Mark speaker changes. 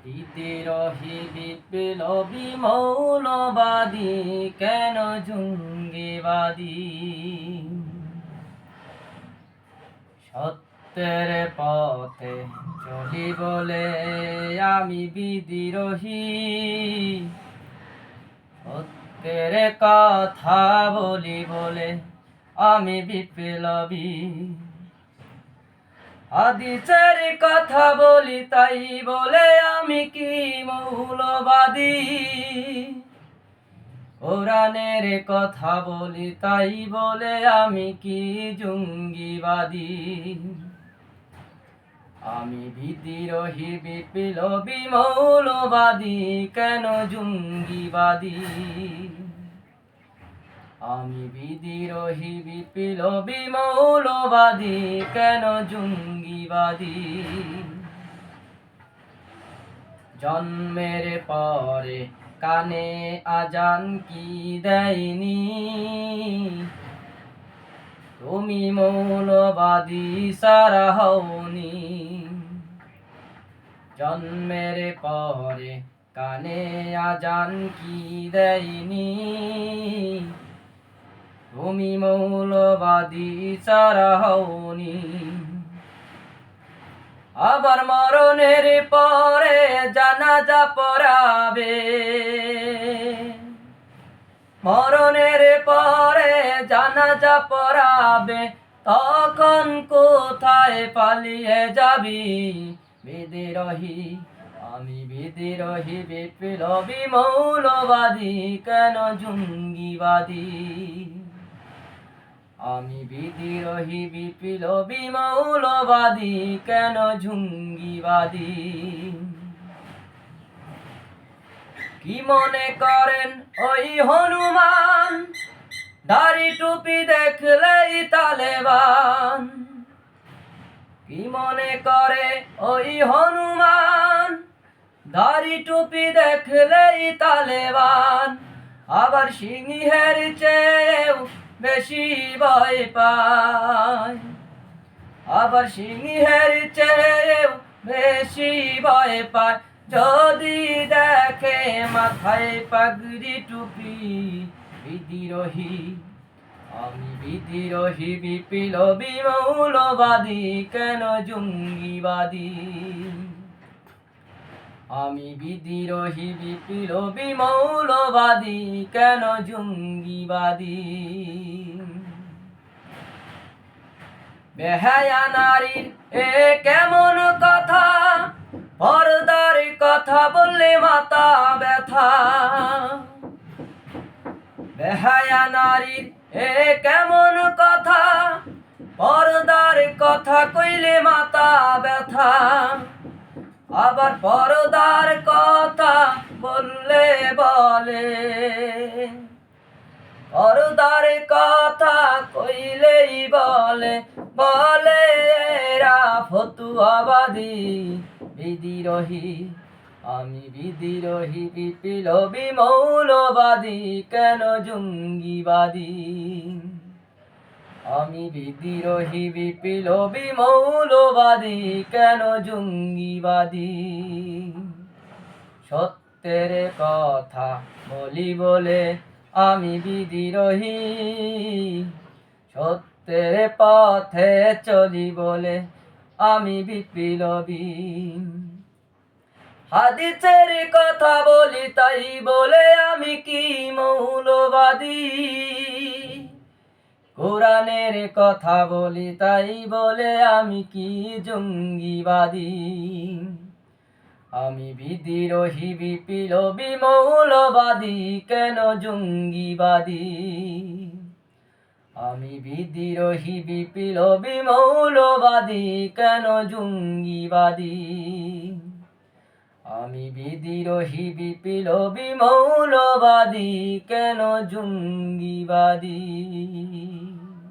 Speaker 1: বিদ্রোহী বিপ্লবী মৌলবাদী কেন জঙ্গিবাদী? সত্যের পথে চলি বলে আমি বিদ্রোহী, সত্যের কথা বলি বলে আমি বিপ্লবী। হাদিসের কথা বলি তাই বলে আমি কি মৌলবাদী? কোরআনের কথা বলি তাই বলে আমি কি জঙ্গিবাদী? আমি বিদ্রোহী বিপ্লবী মৌলবাদী কেন জঙ্গিবাদী? আমি বিদ্রোহী বিপ্লবী মৌলবাদী কেন জঙ্গিবাদী? জন্মের পরে কানে আজান কি দেয়নি? তুমি মৌলবাদী সারা হওনি। জন্মের পরে কানে আজান কি দেয়নি? তুমি মৌলবাদী সারা হওনি। আবার মরণের পরে জানাজা পড়াবে, মরণের পরে জানাজা পড়াবে, তখন কোথায় পালিয়ে যাবি বিদ্রোহী? আমি বিদ্রোহী বিপ্লবী মৌলবাদী কেন জঙ্গিবাদী? আমি বিদ্রোহী বিপ্লবী মৌলবাদী কেন জঙ্গিবাদী? কি মনে করেন ওই হনুমান, দাড়ি টুপি দেখলেই তালেবান? কি মনে করে ওই হনুমান, দাড়ি টুপি দেখলেই তালেবান? আবার সিংহের চেয়েও বেশি ভয় পায়, আবার সিংহের চেয়েও বেশি ভয় পায় যদি দেখে মাথায় পাগড়ি টুপি বিদ্রোহী। আমি বিদ্রোহী বিপ্লবী মৌলবাদী কেন জঙ্গিবাদী? আমি বিদ্রোহী বিপ্লবী মৌলবাদী কেন জঙ্গিবাদী? বেহায়া নারীর এ কেমন কথা, পর্দার কথা বললে মাথা ব্যথা। বেহায়া নারীর এ কেমন কথা, পর্দার কথা কইলে মাথা ব্যথা। আবার পর্দার কথা বললে বলে, পর্দার কথা কইলেই বলে, বলে এরা ফতুয়াবাদী বিদ্রোহী। আমি বিদ্রোহী বিপ্লবী মৌলবাদী কেন জঙ্গিবাদী? আমি বিদ্রোহী বিপ্লবী মৌলবাদী কেন জঙ্গিবাদী? সত্যের কথা বলি বলে আমি বিদ্রোহী, সত্যের পথে চলি বলে আমি বিপ্লবী। হাদিসের কথা বলি তাই বলে আমি কি মৌলবাদী? কোরআনের কথা বলি তাই বলে আমি কি জঙ্গিবাদী? আমি বিদ্রোহী বিপ্লবী মৌলবাদী কেন জঙ্গিবাদী? আমি বিদ্রোহী বিপ্লবী মৌলবাদী কেন জঙ্গিবাদী? আমি বিদ্রোহী বিপ্লবী মৌলবাদী কেন জঙ্গিবাদী?